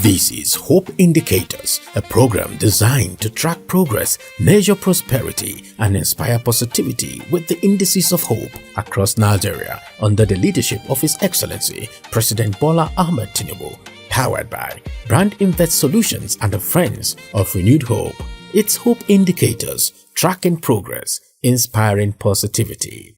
This is Hope Indicators, a program designed to track progress, measure prosperity, and inspire positivity with the indices of hope across Nigeria under the leadership of His Excellency President Bola Ahmed Tinubu, powered by Brand Invest Solutions and the Friends of Renewed Hope. It's Hope Indicators, tracking progress, inspiring positivity.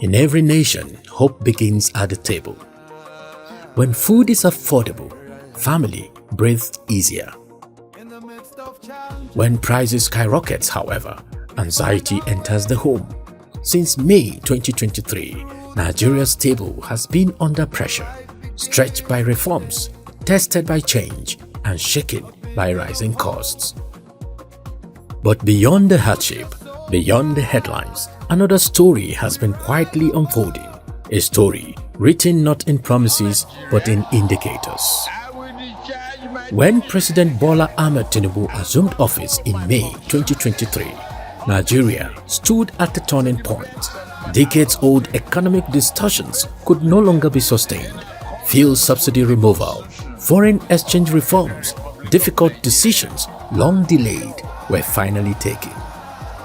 In every nation, hope begins at the table. When food is affordable, family breathes easier. When prices skyrocket, however, anxiety enters the home. Since May 2023, Nigeria's table has been under pressure, stretched by reforms, tested by change, and shaken by rising costs. But beyond the hardship, beyond the headlines, another story has been quietly unfolding. A story written not in promises but in indicators. When President Bola Ahmed Tinubu assumed office in May 2023, Nigeria stood at a turning point. Decades-old economic distortions could no longer be sustained. Fuel subsidy removal, foreign exchange reforms, difficult decisions long delayed were finally taken.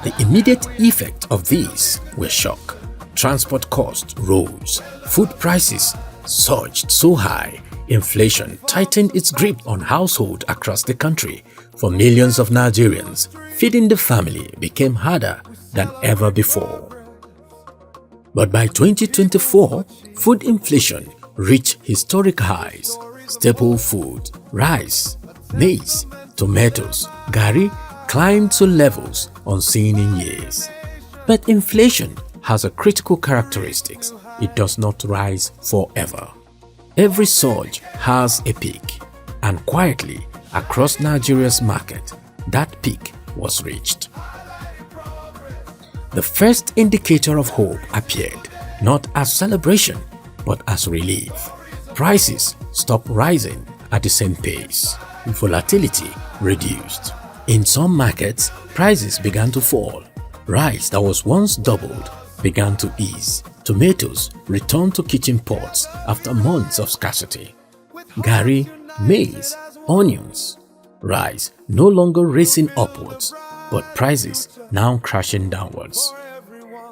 The immediate effect of these were shock. Transport costs rose, food prices surged so high, inflation tightened its grip on households across the country. For millions of Nigerians, feeding the family became harder than ever before. But by 2024, food inflation reached historic highs. Staple food, rice, maize, tomatoes, garri climbed to levels unseen in years. But inflation has a critical characteristic: it does not rise forever. Every surge has a peak, and quietly across Nigeria's market, that peak was reached. The first indicator of hope appeared, not as celebration, but as relief. Prices stopped rising at the same pace. Volatility reduced. In some markets, prices began to fall. Rice that was once doubled began to ease. Tomatoes returned to kitchen pots after months of scarcity. Garri, maize, onions, rice no longer racing upwards, but prices now crashing downwards.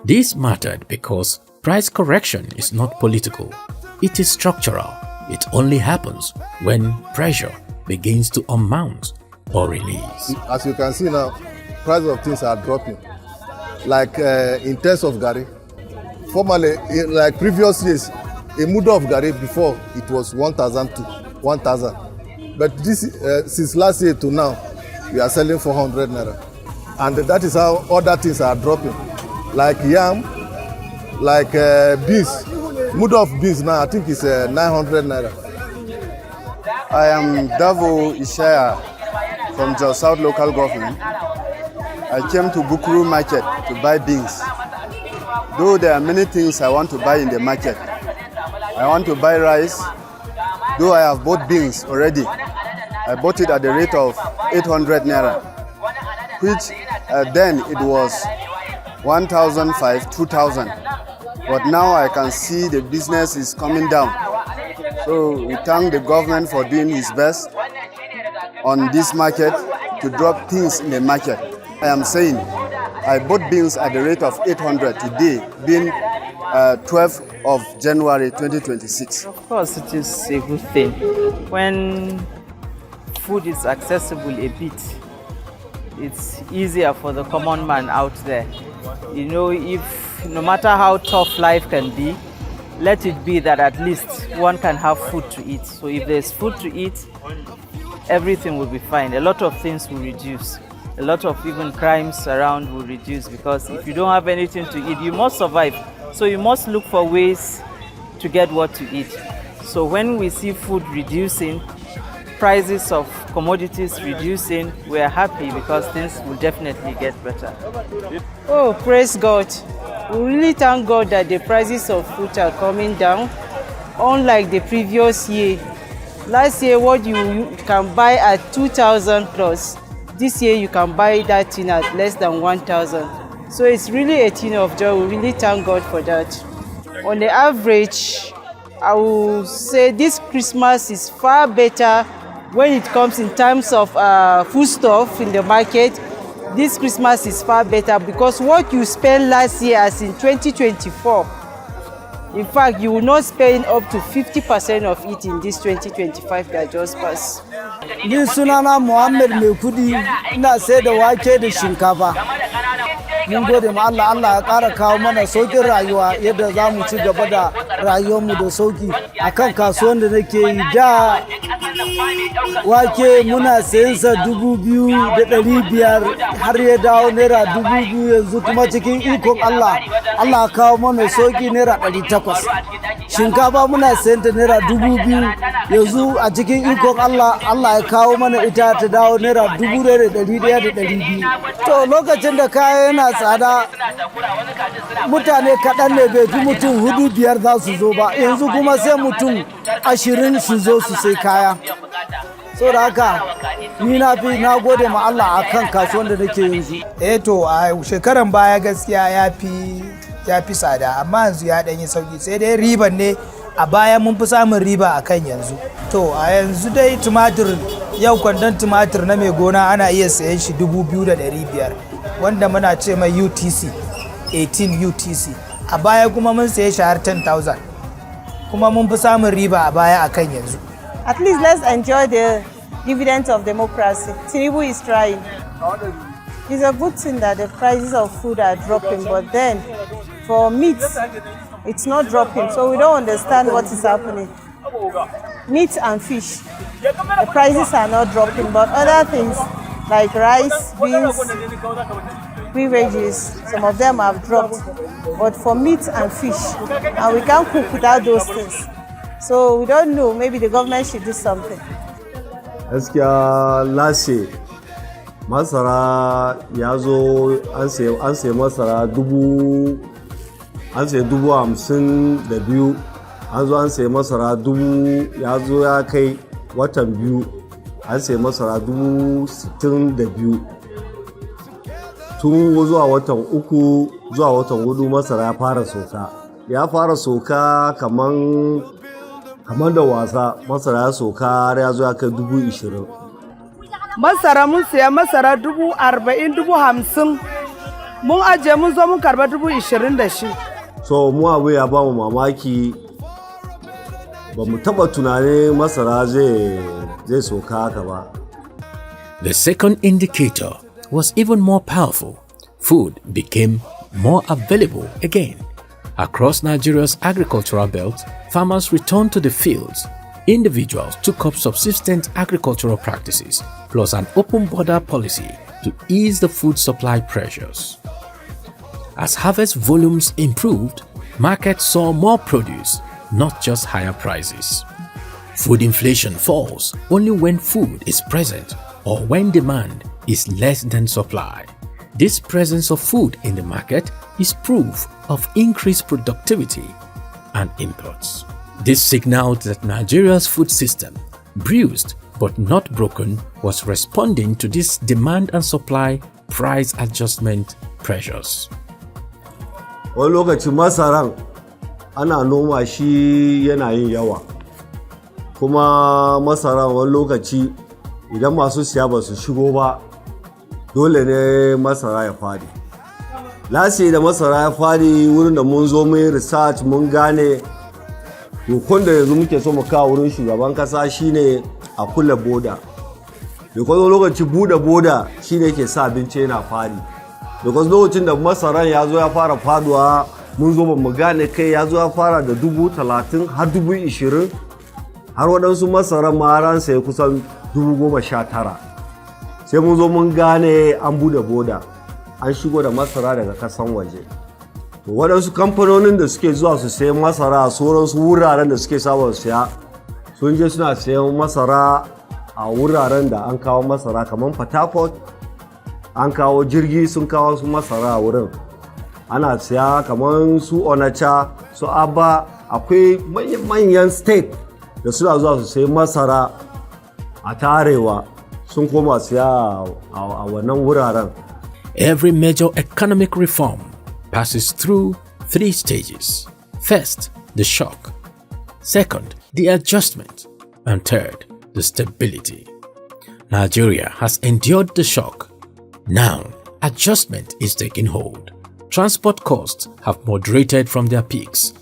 This mattered because price correction is not political, it is structural. It only happens when pressure begins to unmount or release. As you can see now, prices of things are dropping. Like in terms of garri, formerly, like previous years, a mudu of garri before it was 1,000 to 1,000. But this since last year to now, we are selling 400 naira, and that is how other things are dropping. Like yam, like beans, mudu of beans now I think is 900 naira. I am Davo Ishaya from Jos South Local Government. I came to Bukuru Market to buy beans. Though there are many things I want to buy in the market. I want to buy rice, though I have bought beans already. I bought it at the rate of 800 naira, which then it was 1,500, 2,000. But now I can see the business is coming down. So we thank the government for doing its best on this market to drop things in the market. I am saying I bought beans at the rate of 800 today, being 12th of January 2026. Of course, it is a good thing. When food is accessible a bit, it's easier for the common man out there. You know, if no matter how tough life can be, let it be that at least one can have food to eat. So if there's food to eat, everything will be fine. A lot of things will reduce. A lot of even crimes around will reduce, because if you don't have anything to eat, you must survive. So you must look for ways to get what to eat. So when we see food reducing, prices of commodities reducing, we are happy because things will definitely get better. Oh, praise God. We really thank God that the prices of food are coming down, unlike the previous year. Last year, what you can buy at 2,000 plus, this year you can buy that thing at less than 1,000. So it's really a thing of joy. We really thank God for that. On the average, I will say this Christmas is far better when it comes in terms of foodstuff in the market. This Christmas is far better because what you spent last year, as in 2024, in fact, you will not spend up to 50% of it in this 2025 that just passed. Ni sunana Muhammad Mai Kudi, ina sai da wake da shinkafa. Mun gode ma Allah, Allah ya ƙara kawo mana sauƙin rayuwa yadda za mu ci gaba da rayuwarmu da sauƙi. Akan kasuwan da nake yi da wake muna sayan sa 2,500 har ya dawo naira 2,000 yanzu kuma cikin ikon Allah, Allah ya kawo mana sauƙi naira 800. Shinkafa muna sayan ta naira 2,000 yanzu a cikin ikon Allah, Allah ya kawo mana ita ta dawo naira 1,100-200. To lokacin da kaya yana tsada mutane kaɗan ne bai fi mutum 4-5 za su zo ba, yanzu kuma sai mutum 20 su zo su sai kaya. Saboda haka ni na gode ma Allah akan kasuwan da nake yanzu. To a shekaran baya gaskiya ya fi tsada, amma yanzu ya ɗanyi sauki, sai dai riban ne a baya mun fi samun riba akan yanzu. To a yanzu dai tumatir, yau kwandon tumatir na mai gona ana iya sayan shi 2,500 wanda muna ce mai UTC 18 UTC. A baya kuma mun saye shi har 10,000 kuma mun fi samun riba a baya akan yanzu. At least let's enjoy the dividends of democracy. Tinubu is trying. It's a good thing that the prices of food are dropping, but then for meat, it's not dropping. So we don't understand what is happening. Meat and fish, the prices are not dropping, but other things like rice, beans, beverages, some of them have dropped. But for meat and fish, and we can't cook without those things. So we don't know, maybe the government should do something. Gaskiya lashe masara ya zo an sai masara 52,000, an zo an sai masara 1,000 ya zo ya kai watan biyu an sai masara 62,000. Tun zuwa watan 3 zuwa watan 4 masara ya fara soka kaman da wasa. Masara ya soka har ya zo ya kai 20,000. Masara mun siya masara 40,000-50,000 mun aje mun zo mun karba 20,000 da shi. So mu abu ya ba mu mamaki, ba mu taba tunanin masara zai soka haka ba. The second indicator was even more powerful. Food became more available again. Across Nigeria's agricultural belt, farmers returned to the fields. Individuals took up subsistence agricultural practices, plus an open border policy to ease the food supply pressures. As harvest volumes improved, markets saw more produce, not just higher prices. Food inflation falls only when food is present or when demand is less than supply. This presence of food in the market is proof of increased productivity and imports. This signaled that Nigeria's food system, bruised but not broken, was responding to this demand and supply price adjustment pressures. Wani lokaci masaran ana noma shi yana yin yawa, kuma masaran wani lokaci idan masu siya ba su shigo ba dole ne masara ya fadi. Lasi da masara ya fadi wurin da mun zo mun research mun gane dokon da yanzu muke so mu kawo wurin shugaban kasa shine a kula boda. Dokon lokaci bude boda shine yake sa abinci yana fadi. Dokon lokacin da masaran ya zo ya fara faduwa mun zo ba mu gane kai ya zo ya fara da 30,000 har 20,000 har waɗansu masaran ma ran sai kusan 19,000. Sai mun zo mun gane an bude boda, an shigo da masara daga kasan waje. To waɗansu kamfanonin da suke zuwa su sayi masara a sauransu wuraren da suke saba siya sun je suna sayan masara a wuraren da an kawo masara kamar Port Harcourt, an kawo jirgi sun kawo su masara a wurin. Ana siya kamar su Onitsha, su Aba, akwai manyan state da suna zuwa su sayi masara a tarewa sun koma siya a wannan wuraren. Every major economic reform passes through 3 stages. First, the shock. Second, the adjustment. And third, the stability. Nigeria has endured the shock. Now, adjustment is taking hold. Transport costs have moderated from their peaks.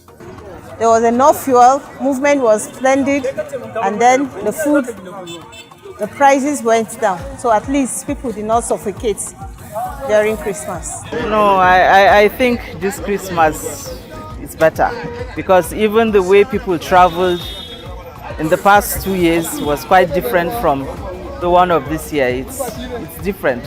There was enough fuel, movement was splendid, and then the prices went down. So at least people did not suffocate during Christmas. No, I think this Christmas is better because even the way people traveled in the past 2 years was quite different from the one of this year. It's different.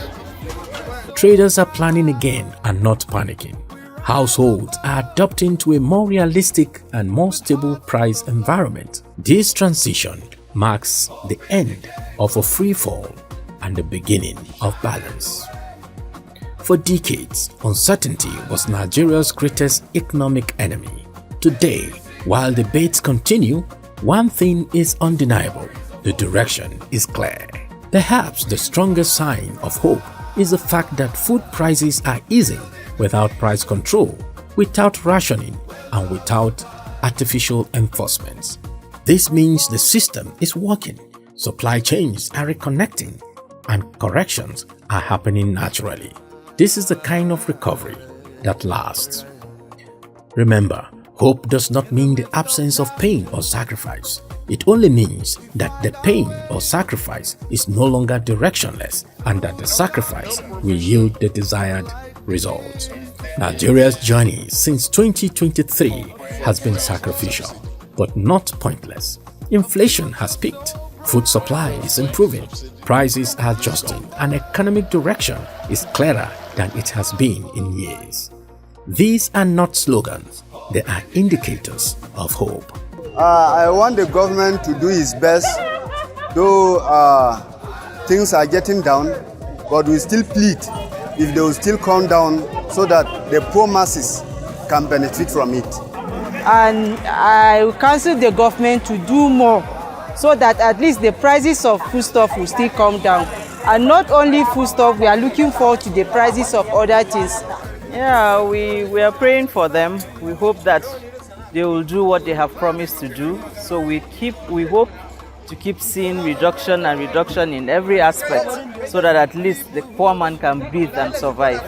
Traders are planning again and not panicking. Households are adapting to a more realistic and more stable price environment. This transition marks the end of a free fall and the beginning of balance. For decades, uncertainty was Nigeria's greatest economic enemy. Today, while debates continue, one thing is undeniable: the direction is clear. Perhaps the strongest sign of hope is the fact that food prices are easing without price control, without rationing, and without artificial enforcement. This means the system is working, supply chains are reconnecting, and corrections are happening naturally. This is the kind of recovery that lasts. Remember, hope does not mean the absence of pain or sacrifice. It only means that the pain or sacrifice is no longer directionless and that the sacrifice will yield the desired results. Nigeria's journey since 2023 has been sacrificial, but not pointless. Inflation has peaked, food supply is improving, prices are adjusting, and economic direction is clearer than it has been in years. These are not slogans, they are indicators of hope. I want the government to do its best, though things are getting down, but we still plead if they will still come down so that the poor masses can benefit from it. And I counsel the government to do more so that at least the prices of foodstuff will still come down. And not only foodstuff, we are looking forward to the prices of other things. Yeah, we are praying for them. We hope that they will do what they have promised to do. So we hope to keep seeing reduction in every aspect so that at least the poor man can breathe and survive.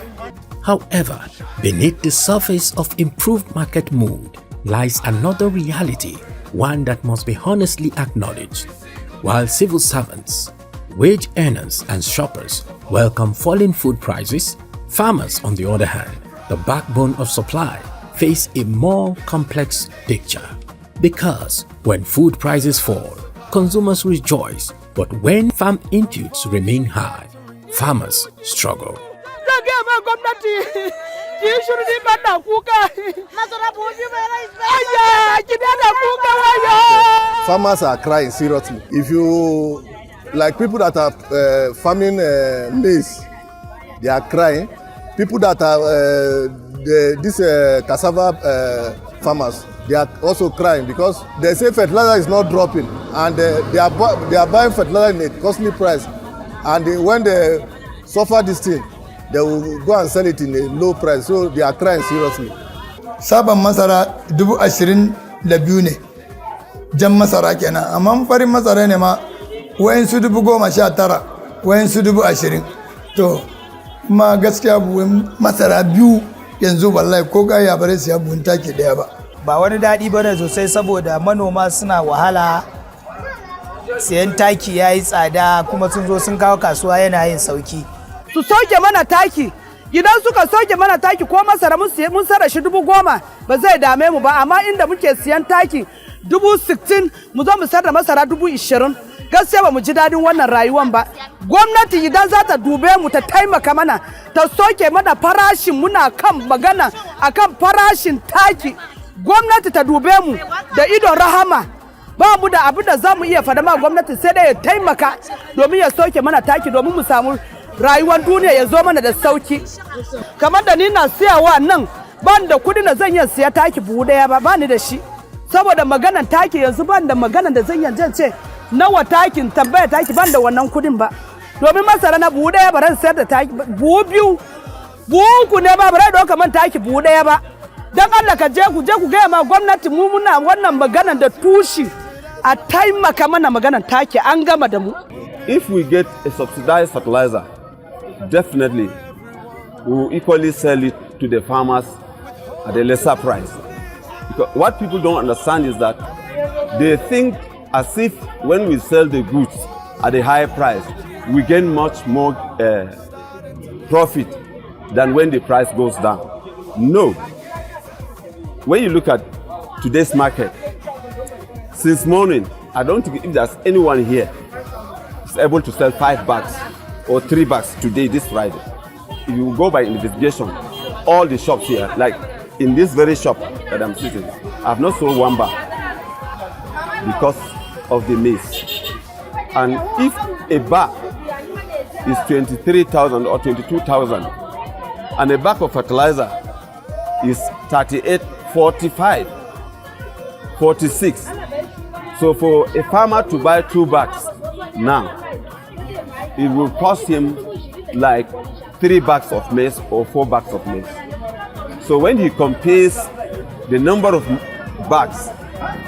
However, beneath the surface of improved market mood lies another reality, one that must be honestly acknowledged. While civil servants, wage earners and shoppers welcome falling food prices, farmers, on the other hand, the backbone of supply, face a more complex picture. Because when food prices fall, consumers rejoice, but when farm inputs remain high, farmers struggle. Farmers are crying seriously. If you, like people that are farming maize, they are crying. People that are cassava farmers, they are also crying because they say fertilizer is not dropping, and they are buying fertilizer in a costly price, and when they suffer this thing, they will go and sell it in a low price, so they are crying seriously. Sabon masara 22,000 ne, jan masara kenan, amma farin masara ne ma wayansu 19,000, wayansu 20,000. To ma gaskiya buhun masara biyu yanzu wallahi ko ga ya bare siya buhun take daya ba. Ba wani daɗi bane sosai saboda manoma suna wahala, siyan taki yayi tsada kuma sun zo sun kawo kasuwa yana yin sauki. Su sauke mana taki, idan suka sauke mana taki ko masara mun sara shi 10,000 ba zai dame mu ba, amma inda muke siyan taki 60,000 mu zo mu sarra masara 20,000, gaskiya ba mu ji dadin wannan rayuwan ba. Gwamnati idan za ta dube mu ta taimaka mana, ta soke mana farashin, muna kan magana akan farashin taki. Gwamnati ta dube mu da idon rahama, ba mu da abin da za mu iya fada ma gwamnati sai dai ya taimaka domin ya soke mana taki domin mu samu rayuwar duniya ya zo mana da sauki. Kamar da ni na siyawa nan, ban da kudi da zan iya siya taki buhu daya ba ni da shi. Saboda maganan taki yanzu ban da maganan da zan iya ce nawa takin tambaya taki, ban da wannan kudin ba. Domin masara na buhu daya ba ran sayar da taki buhu biyu, buhu uku ne ba ran doka man taki buhu daya ba. don Allah ka je ku gaya ma gwamnati mu muna wannan maganan da tushi a taimaka mana maganan take an gama da mu. If we get a subsidized fertilizer, definitely we will equally sell it to the farmers at a lesser price. Because what people don't understand is that they think as if when we sell the goods at a higher price, we gain much more profit than when the price goes down. No. When you look at today's market, since morning, I don't think if there's anyone here is able to sell 5 bags or 3 bags today, this Friday. If you go by investigation, all the shops here, like in this very shop that I'm sitting, I've not sold 1 bag because of the maize. And if a bag is 23,000 or 22,000, and a bag of fertilizer is 38, 45, 46. So for a farmer to buy 2 bags now, it will cost him like 3 bags of maize or 4 bags of maize. So when he compares the number of bags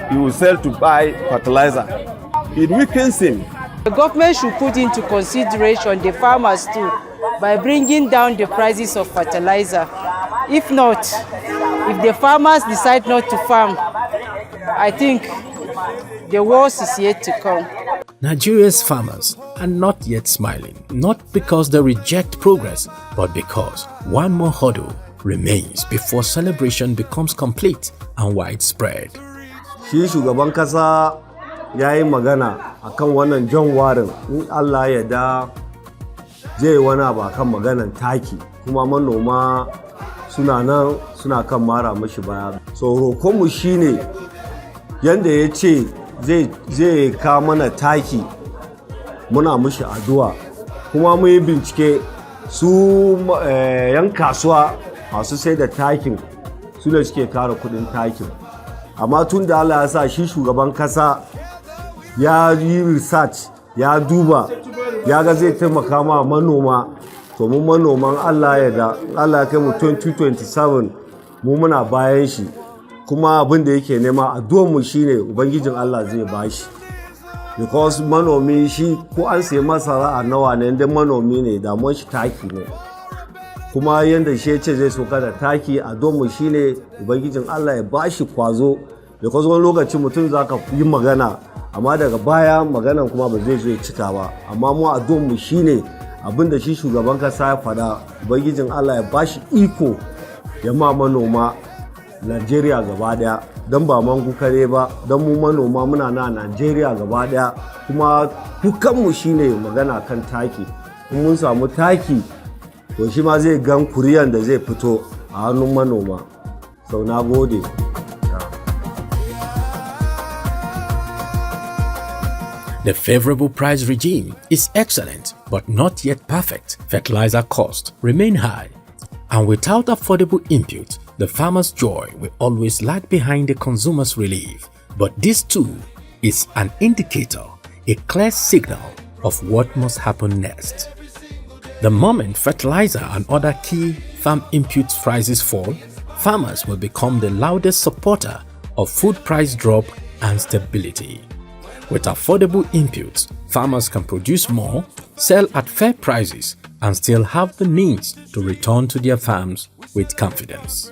he will sell to buy fertilizer, it weakens him. The government should put into consideration the farmers too by bringing down the prices of fertilizer. If not, if the farmers decide not to farm, I think the worst is yet to come. Nigeria's farmers are not yet smiling, not because they reject progress, but because one more hurdle remains before celebration becomes complete and widespread. Shi shugaban kasa ya yi magana akan wannan jan warin in Allah ya da zai wani abu akan maganan taki, kuma manoma suna nan suna kan mara mashi baya. So rokonmu shine yanda ya ce zai ka mana taki, muna mashi addu'a, kuma mu yi bincike su yan kasuwa masu sai da takin su ne suke kara kudin takin. Amma tun da Allah ya sa shi shugaban kasa ya yi research, ya duba, ya ga zai taimaka ma manoma, to mu manoman Allah ya da Allah ya kai mu 2027 mu muna bayan shi, kuma abin da yake nema addu'ar mu shine ubangijin Allah zai bashi, because manomi shi ko an sai masara a nawa ne, inda manomi ne damuwar shi taki ne, kuma yanda shi yace zai soka da taki, addu'ar mu shine ubangijin Allah ya bashi kwazo, because wani lokaci mutum zaka yi magana amma daga baya maganan kuma ba zai zo ya cika ba. Amma mu addu'ar mu shine abinda shi shugaban kasa ya fada, ubangijin Allah ya bashi iko ya ma manoma Najeriya gaba daya, don ba mangu kare ba, don mu manoma muna na Najeriya gaba daya, kuma kukanmu shine magana kan taki. In mun samu taki to shi ma zai gan kuriyan da zai fito a hannun manoma. Sau na gode. The favorable price regime is excellent, but not yet perfect. Fertilizer costs remain high, and without affordable input, the farmer's joy will always lag behind the consumer's relief. But this too is an indicator, a clear signal of what must happen next. The moment fertilizer and other key farm input prices fall, farmers will become the loudest supporter of food price drop and stability. With affordable inputs, farmers can produce more, sell at fair prices, and still have the means to return to their farms with confidence.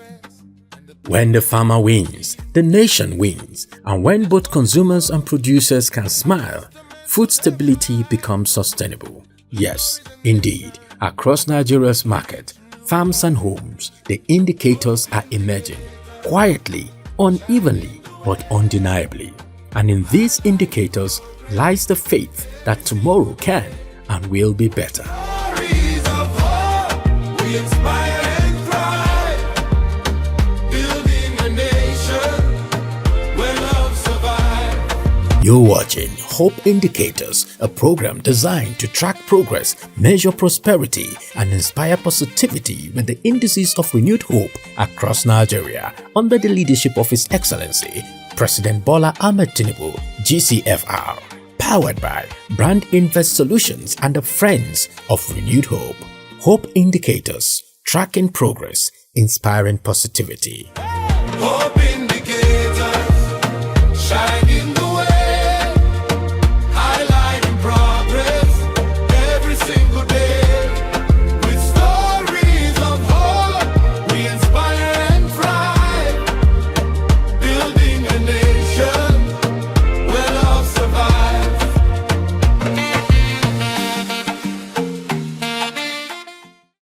When the farmer wins, the nation wins, and when both consumers and producers can smile, food stability becomes sustainable. Yes, indeed, across Nigeria's market, farms and homes, the indicators are emerging, quietly, unevenly, but undeniably. And in these indicators lies the faith that tomorrow can and will be better. You're watching Hope Indicators, a program designed to track progress, measure prosperity, and inspire positivity with the indices of renewed hope across Nigeria under the leadership of His Excellency President Bola Ahmed Tinubu, GCFR, powered by Brand Invest Solutions and the Friends of Renewed Hope. Hope Indicators, tracking progress, inspiring positivity. Hope